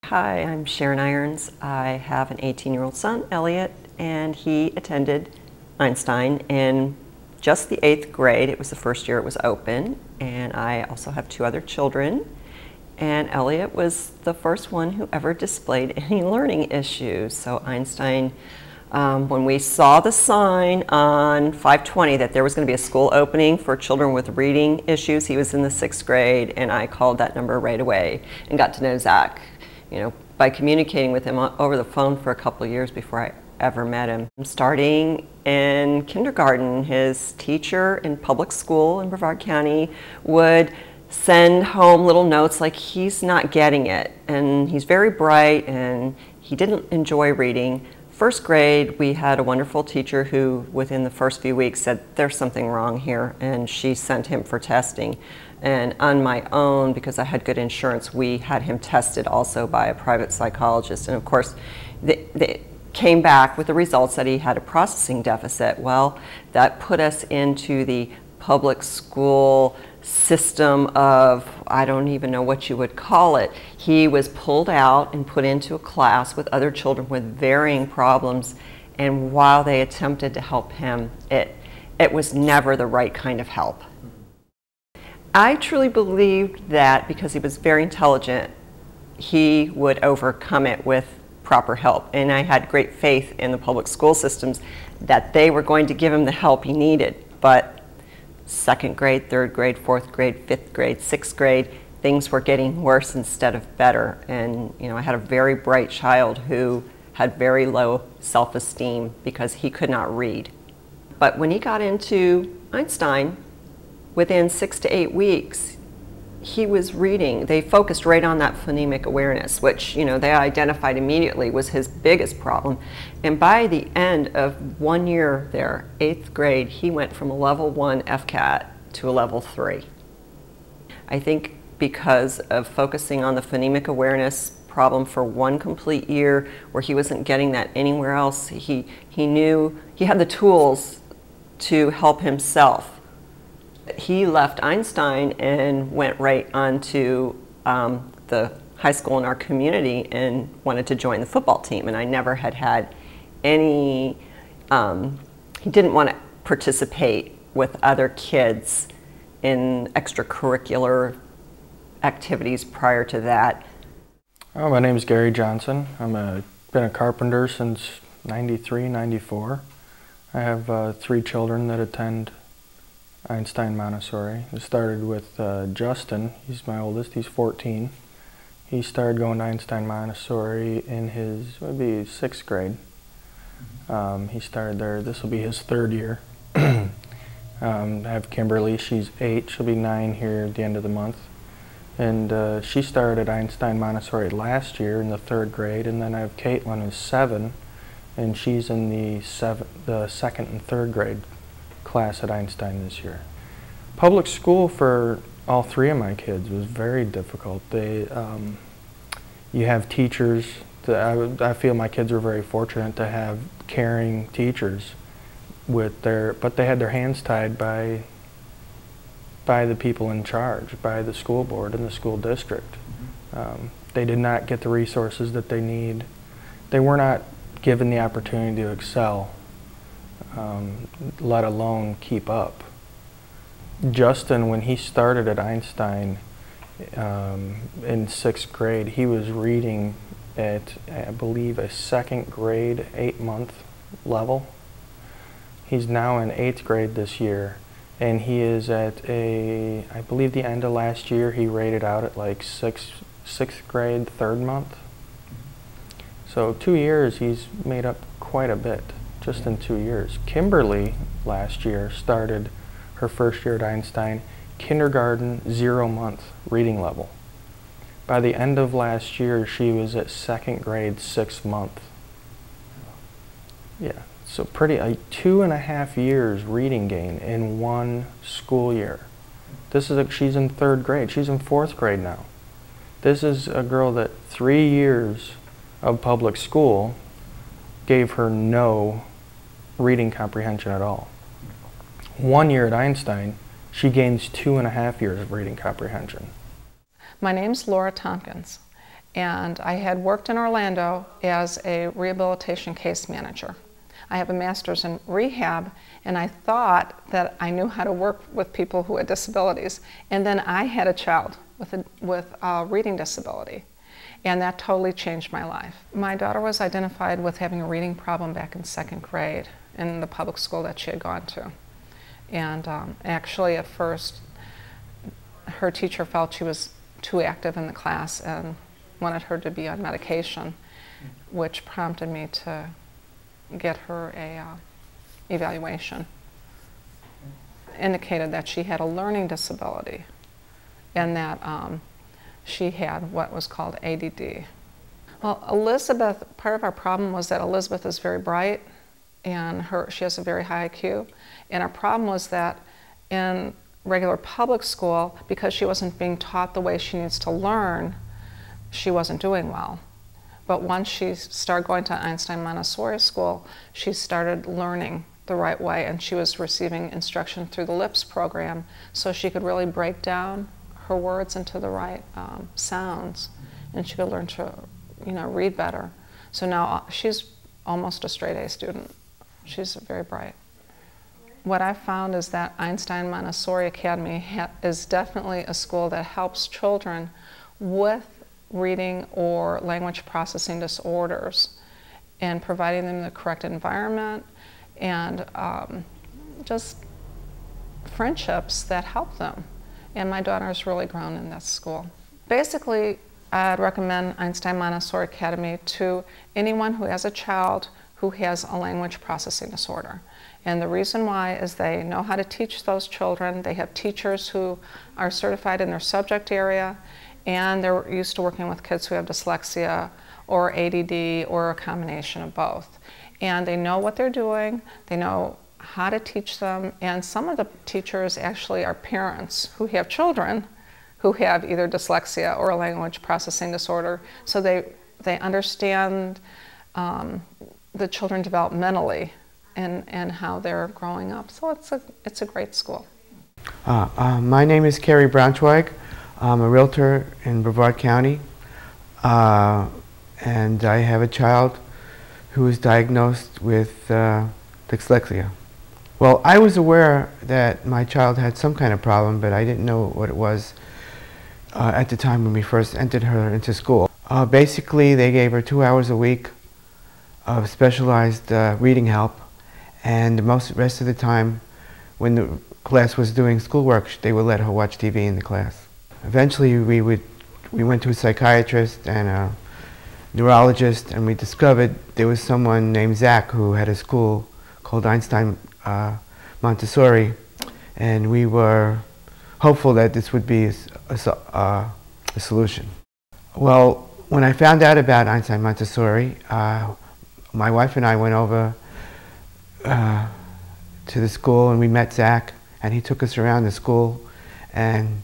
Hi, I'm Sharon Irons. I have an 18-year-old son, Elliot, and he attended Einstein in just the 8th grade. It was the first year it was open, and I also have 2 other children. And Elliot was the first one who ever displayed any learning issues. So Einstein, when we saw the sign on 520 that there was going to be a school opening for children with reading issues, he was in the 6th grade, and I called that number right away and got to know Zach. You know, by communicating with him over the phone for a couple of years before I ever met him. Starting in kindergarten, his teacher in public school in Brevard County would send home little notes like he's not getting it, and he's very bright and he didn't enjoy reading. 1st grade, we had a wonderful teacher who within the first few weeks said there's something wrong here, and she sent him for testing. And on my own, because I had good insurance, we had him tested also by a private psychologist. And of course, they came back with the results that he had a processing deficit. Well, that put us into the public school system of, I don't even know what you would call it. He was pulled out and put into a class with other children with varying problems. And while they attempted to help him, it was never the right kind of help. I truly believed that because he was very intelligent, he would overcome it with proper help. And I had great faith in the public school systems that they were going to give him the help he needed. But 2nd grade, 3rd grade, 4th grade, 5th grade, 6th grade, things were getting worse instead of better. And you know, I had a very bright child who had very low self-esteem because he could not read. But when he got into Einstein, within 6 to 8 weeks, he was reading. They focused right on that phonemic awareness, which, you know, they identified immediately was his biggest problem. And by the end of 1 year there, 8th grade, he went from a level 1 FCAT to a level 3. I think because of focusing on the phonemic awareness problem for 1 complete year where he wasn't getting that anywhere else, he knew he had the tools to help himself. He left Einstein and went right on to the high school in our community and wanted to join the football team. And I never had any, he didn't want to participate with other kids in extracurricular activities prior to that. Oh, my name is Gary Johnson. I've been a carpenter since '93, '94. I have 3 children that attend Einstein Montessori. It started with Justin. He's my oldest. He's 14. He started going to Einstein Montessori in his, would be 6th grade. He started there. This will be his 3rd year. I have Kimberly. She's 8. She'll be 9 here at the end of the month. And she started Einstein Montessori last year in the 3rd grade. And then I have Caitlin, who's 7, and she's in the 2nd and 3rd grade class at Einstein this year. Public school for all 3 of my kids was very difficult. You have teachers that I feel my kids were very fortunate to have caring teachers but they had their hands tied by the people in charge, by the school board and the school district. They did not get the resources that they need. They were not given the opportunity to excel, let alone keep up. Justin, when he started at Einstein in 6th grade, he was reading at, I believe, a 2nd grade, 8-month level. He's now in 8th grade this year, and he is at I believe the end of last year, he rated out at like 6th grade, 3rd month. So 2 years, he's made up quite a bit, just in 2 years. Kimberly, last year, started her 1st year at Einstein, kindergarten, 0-month reading level. By the end of last year, she was at 2nd grade, 6th month. Yeah, so pretty, 2.5 years reading gain in 1 school year. She's in 3rd grade, she's in 4th grade now. This is a girl that 3 years of public school gave her no reading comprehension at all. 1 year at Einstein, she gains 2.5 years of reading comprehension. My name's Laura Tompkins, And I had worked in Orlando as a rehabilitation case manager. I have a master's in rehab, and I thought that I knew how to work with people who had disabilities. And then I had a child with a reading disability, and that totally changed my life. My daughter was identified with having a reading problem back in 2nd grade in the public school that she had gone to. And actually at first, her teacher felt she was too active in the class and wanted her to be on medication, which prompted me to get her a evaluation. Indicated that she had a learning disability and that she had what was called ADD. Well, Elizabeth, part of our problem was that Elizabeth is very bright and she has a very high IQ. And our problem was that in regular public school, because she wasn't being taught the way she needs to learn, she wasn't doing well. But once she started going to Einstein Montessori school, she started learning the right way, and she was receiving instruction through the LIPS program, so she could really break down her words into the right sounds, and she could learn to, read better. So now she's almost a straight A student. She's very bright. What I found is that Einstein Montessori Academy is definitely a school that helps children with reading or language processing disorders and providing them the correct environment and just friendships that help them. And my daughter has really grown in that school. Basically, I'd recommend Einstein Montessori Academy to anyone who has a child who has a language processing disorder. And the reason why is they know how to teach those children. They have teachers who are certified in their subject area, and they're used to working with kids who have dyslexia or ADD or a combination of both. And they know what they're doing, they know how to teach them, and some of the teachers actually are parents who have children who have either dyslexia or a language processing disorder, so they understand the children developmentally and how they're growing up. So it's a great school. My name is Kerry Braunschweig. I'm a realtor in Brevard County, and I have a child who was diagnosed with dyslexia. Well, I was aware that my child had some kind of problem, but I didn't know what it was at the time when we first entered her into school. Basically, they gave her 2 hours a week of specialized reading help, and the rest of the time when the class was doing schoolwork, they would let her watch TV in the class. Eventually, we went to a psychiatrist and a neurologist, and we discovered there was someone named Zach who had a school called Einstein Montessori, and we were hopeful that this would be a solution. Well, when I found out about Einstein Montessori, my wife and I went over to the school, and we met Zach, and he took us around the school, and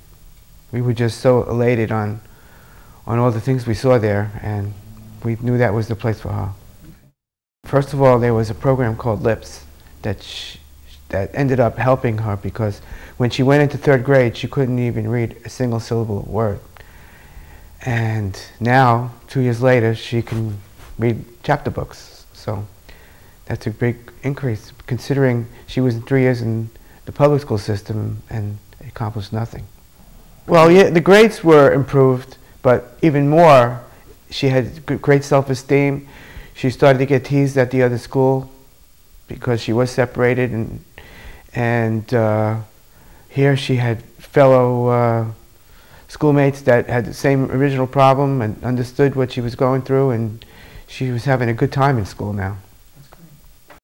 we were just so elated on all the things we saw there, and we knew that was the place for her. First of all, there was a program called LIPS that ended up helping her, because when she went into 3rd grade, she couldn't even read a single syllable word. And now, 2 years later, she can read chapter books. So that's a big increase, considering she was 3 years in the public school system and accomplished nothing. Well, yeah, the grades were improved, but even more, she had great self-esteem. She started to get teased at the other school because she was separated, and here she had fellow schoolmates that had the same original problem and understood what she was going through, and she was having a good time in school now.